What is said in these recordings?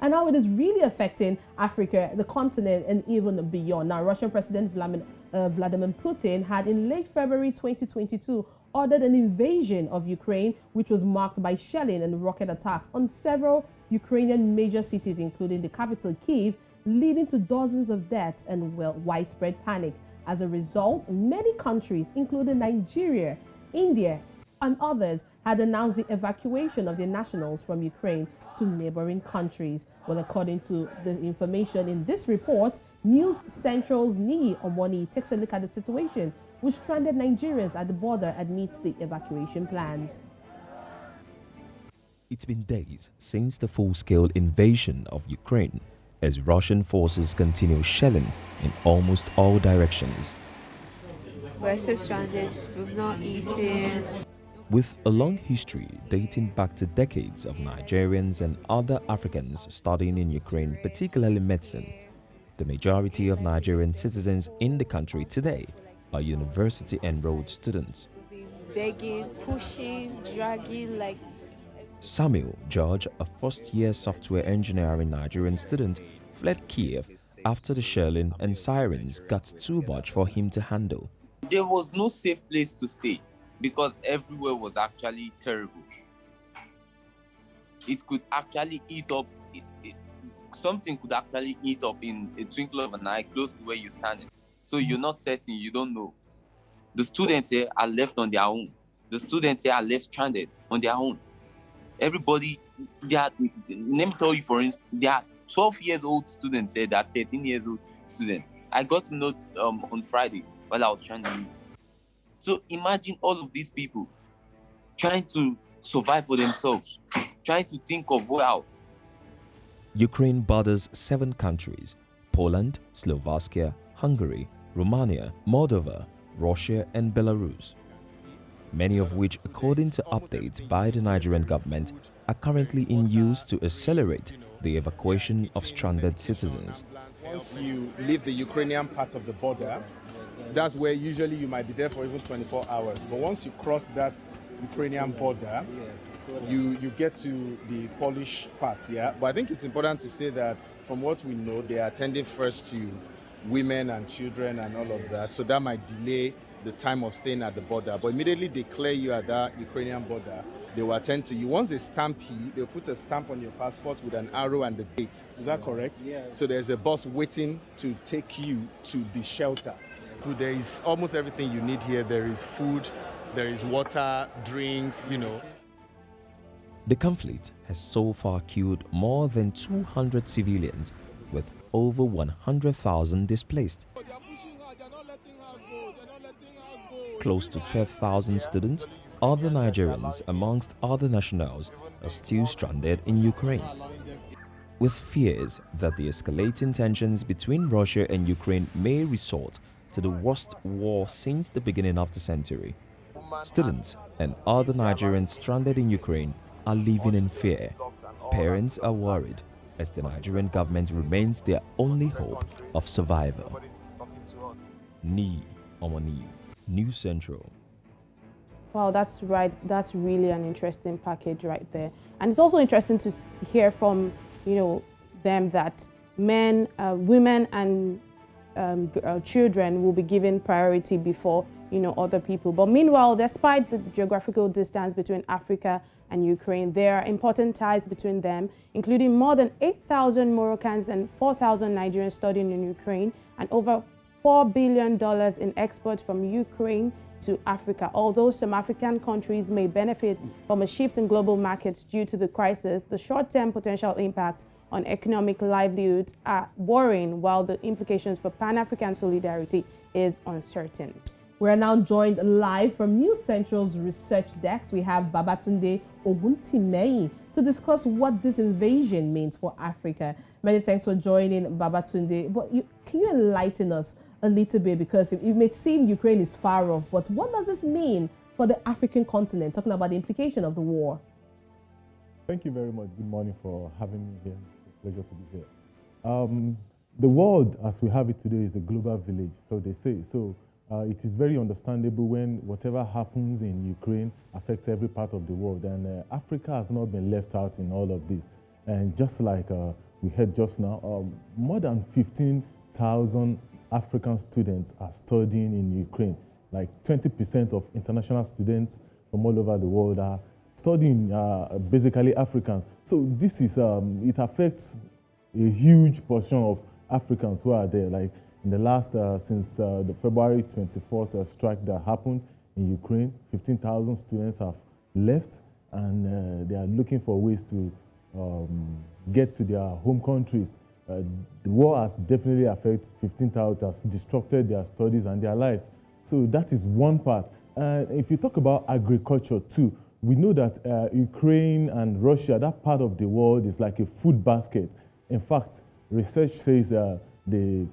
and how it is really affecting Africa, the continent, and even beyond. Now, Russian President Vladimir Putin had in late February 2022 ordered an invasion of Ukraine, which was marked by shelling and rocket attacks on several Ukrainian major cities, including the capital, Kyiv, leading to dozens of deaths and widespread panic. As a result, many countries, including Nigeria, India, and others, had announced the evacuation of their nationals from Ukraine to neighboring countries. Well, according to the information in this report, News Central's Niyi Omoniyi takes a look at the situation with stranded Nigerians at the border amidst the evacuation plans. It's been days since the full-scale invasion of Ukraine, as Russian forces continue shelling in almost all directions. We're so stranded, we've not eaten. With a long history dating back to decades of Nigerians and other Africans studying in Ukraine, particularly medicine, the majority of Nigerian citizens in the country today are university-enrolled students. Begging, pushing, dragging, like... Samuel George, a first-year software engineering Nigerian student, fled Kyiv after the shelling and sirens got too much for him to handle. There was no safe place to stay because everywhere was actually terrible. It could actually eat up, something could actually eat up in a twinkle of an eye close to where you're standing. So you're not certain, you don't know. The students here are left on their own. The students here are left stranded on their own. Everybody, let me tell you, for instance, there are 12 years old students here, there are 13 years old students. I got to know on Friday while I was trying to leave. So imagine all of these people trying to survive for themselves, trying to think of way out. Ukraine borders 7 countries: Poland, Slovakia, Hungary, Romania, Moldova, Russia, and Belarus. Many of which, according to updates by the Nigerian government, are currently in use to accelerate the evacuation of stranded citizens. Once you leave the Ukrainian part of the border, that's where usually you might be there for even 24 hours. But once you cross that Ukrainian border, you get to the Polish part, yeah? But I think it's important to say that from what we know, they are attending first to women and children and all of that. So that might delay the time of staying at the border. But immediately they clear you at that Ukrainian border, they will attend to you. Once they stamp you, they'll put a stamp on your passport with an arrow and the date. Is that correct? Yeah. So there's a bus waiting to take you to the shelter. There is almost everything you need here. There is food, there is water, drinks, you know. The conflict has so far killed more than 200 civilians, with over 100,000 displaced. Close to 12,000 students, other Nigerians amongst other nationals, are still stranded in Ukraine, with fears that the escalating tensions between Russia and Ukraine may resort to the worst war since the beginning of the century. Students and other Nigerians stranded in Ukraine are living in fear. Parents are worried as the Nigerian government remains their only hope of survival. Niyi Omoniyi, News Central. Wow, that's right. That's really an interesting package right there. And it's also interesting to hear from, them that men, women and children will be given priority before, other people. But meanwhile, despite the geographical distance between Africa and Ukraine, there are important ties between them, including more than 8,000 Moroccans and 4,000 Nigerians studying in Ukraine, and over $4 billion in exports from Ukraine to Africa. Although some African countries may benefit from a shift in global markets due to the crisis, the short-term potential impact on economic livelihoods are worrying, while the implications for Pan-African solidarity is uncertain. We're now joined live from News Central's research desk. We have Babatunde Oguntimehin to discuss what this invasion means for Africa. Many thanks for joining, Babatunde. But can you enlighten us a little bit, because it may seem Ukraine is far off, but what does this mean for the African continent, talking about the implication of the war? Thank you very much. Good morning for having me here. It's a pleasure to be here. The world as we have it today is a global village, so they say. So it is very understandable when whatever happens in Ukraine affects every part of the world, and Africa has not been left out in all of this. And just like we heard just now, more than 15,000 African students are studying in Ukraine. Like 20% of international students from all over the world are studying basically Africans. So this is, it affects a huge portion of Africans who are there. Like in the last, since the February 24th strike that happened in Ukraine, 15,000 students have left, and they are looking for ways to get to their home countries. The war has definitely affected 15,000, has disrupted their studies and their lives. So that is one part. If you talk about agriculture too, we know that Ukraine and Russia, that part of the world is like a food basket. In fact, research says the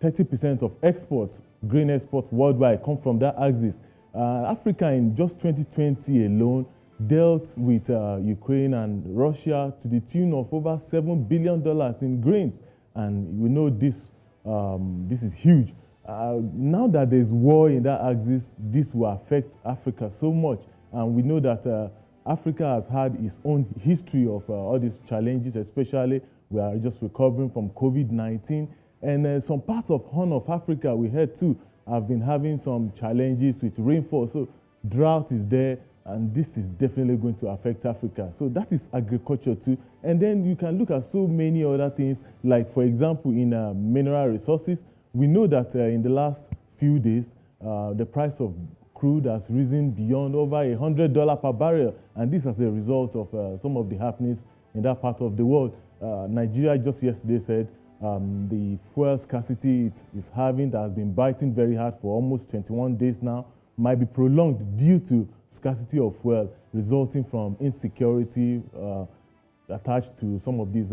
30% of exports, grain exports worldwide, come from that axis. Africa in just 2020 alone dealt with Ukraine and Russia to the tune of over $7 billion in grains. And we know this, this is huge. Now that there's war in that axis, this will affect Africa so much. And we know that Africa has had its own history of all these challenges, especially we are just recovering from COVID-19. And some parts of Horn of Africa, we heard too, have been having some challenges with rainfall. So drought is there, and this is definitely going to affect Africa. So that is agriculture too. And then you can look at so many other things, like for example, in mineral resources, we know that in the last few days, the price of crude has risen beyond over $100 per barrel. And this as a result of some of the happenings in that part of the world. Nigeria just yesterday said the fuel scarcity it is having, that has been biting very hard for almost 21 days now, might be prolonged due to scarcity of fuel resulting from insecurity attached to some of these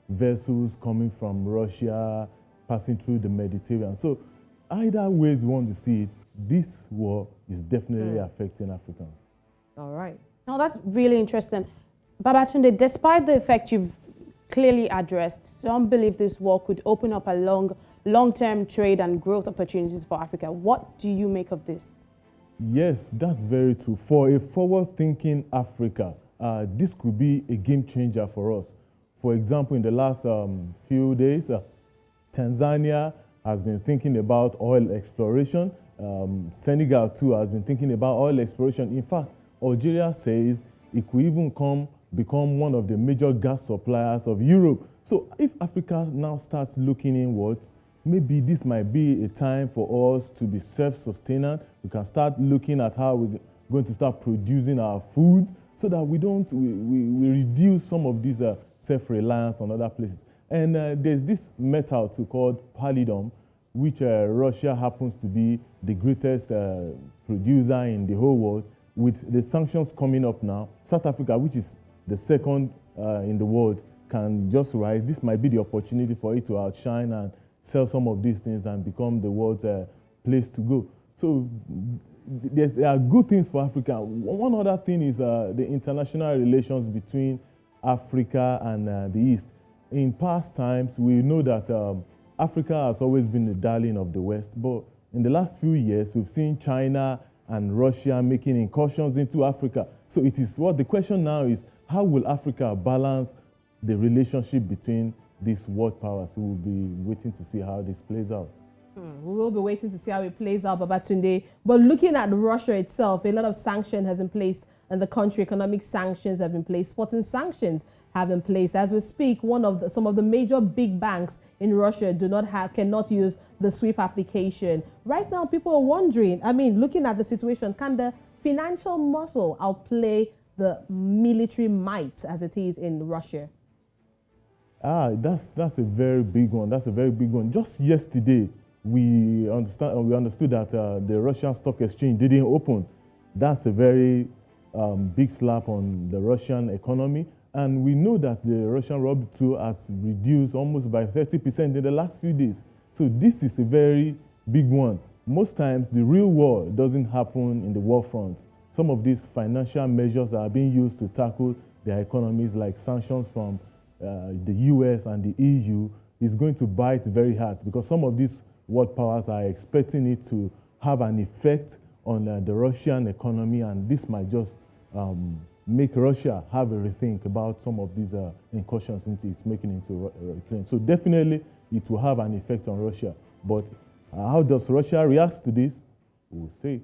vessels coming from Russia, passing through the Mediterranean. So either ways you want to see it, this war is definitely affecting Africans. All right. Now that's really interesting. Babatunde, despite the effect you've clearly addressed, some believe this war could open up a long-term trade and growth opportunities for Africa. What do you make of this? Yes, that's very true. For a forward-thinking Africa, this could be a game changer for us. For example, in the last few days, Tanzania has been thinking about oil exploration. Senegal too has been thinking about oil exploration. In fact, Algeria says it could even become one of the major gas suppliers of Europe. So if Africa now starts looking inwards, maybe this might be a time for us to be self-sustaining. We can start looking at how we're going to start producing our food so that we reduce some of these self-reliance on other places. And there's this metal too called palladium, which Russia happens to be the greatest producer in the whole world. With the sanctions coming up now, South Africa, which is the second in the world, can just rise. This might be the opportunity for it to outshine and sell some of these things and become the world's place to go. So there are good things for Africa. One other thing is the international relations between Africa and the East. In past times, we know that Africa has always been the darling of the West, but in the last few years, we've seen China and Russia making incursions into Africa. So it is what the question now is, how will Africa balance the relationship between these world powers? We will be waiting to see how this plays out. We will be waiting to see how it plays out, Babatunde. But looking at Russia itself, a lot of sanctions has been placed in the country. Economic sanctions have been placed. Sporting sanctions have been placed. As we speak, some of the major big banks in Russia cannot use the SWIFT application. Right now, people are wondering, I mean, looking at the situation, can the financial muscle outplay the military might as it is in Russia? That's a very big one. That's a very big one. Just yesterday, we understood that the Russian stock exchange didn't open. That's a very big slap on the Russian economy. And we know that the Russian ruble too has reduced almost by 30% in the last few days. So this is a very big one. Most times, the real war doesn't happen in the war front. Some of these financial measures are being used to tackle their economies, like sanctions from the US and the EU, is going to bite very hard because some of these world powers are expecting it to have an effect on the Russian economy, and this might just make Russia have a rethink about some of these incursions into it's making into Ukraine. So definitely it will have an effect on Russia. But how does Russia react to this? We'll see.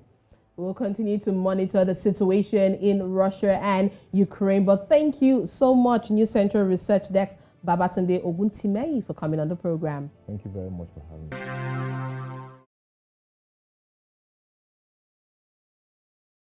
We'll continue to monitor the situation in Russia and Ukraine. But thank you so much, New Central Research Desk Babatunde Oguntimehin, for coming on the program. Thank you very much for having me.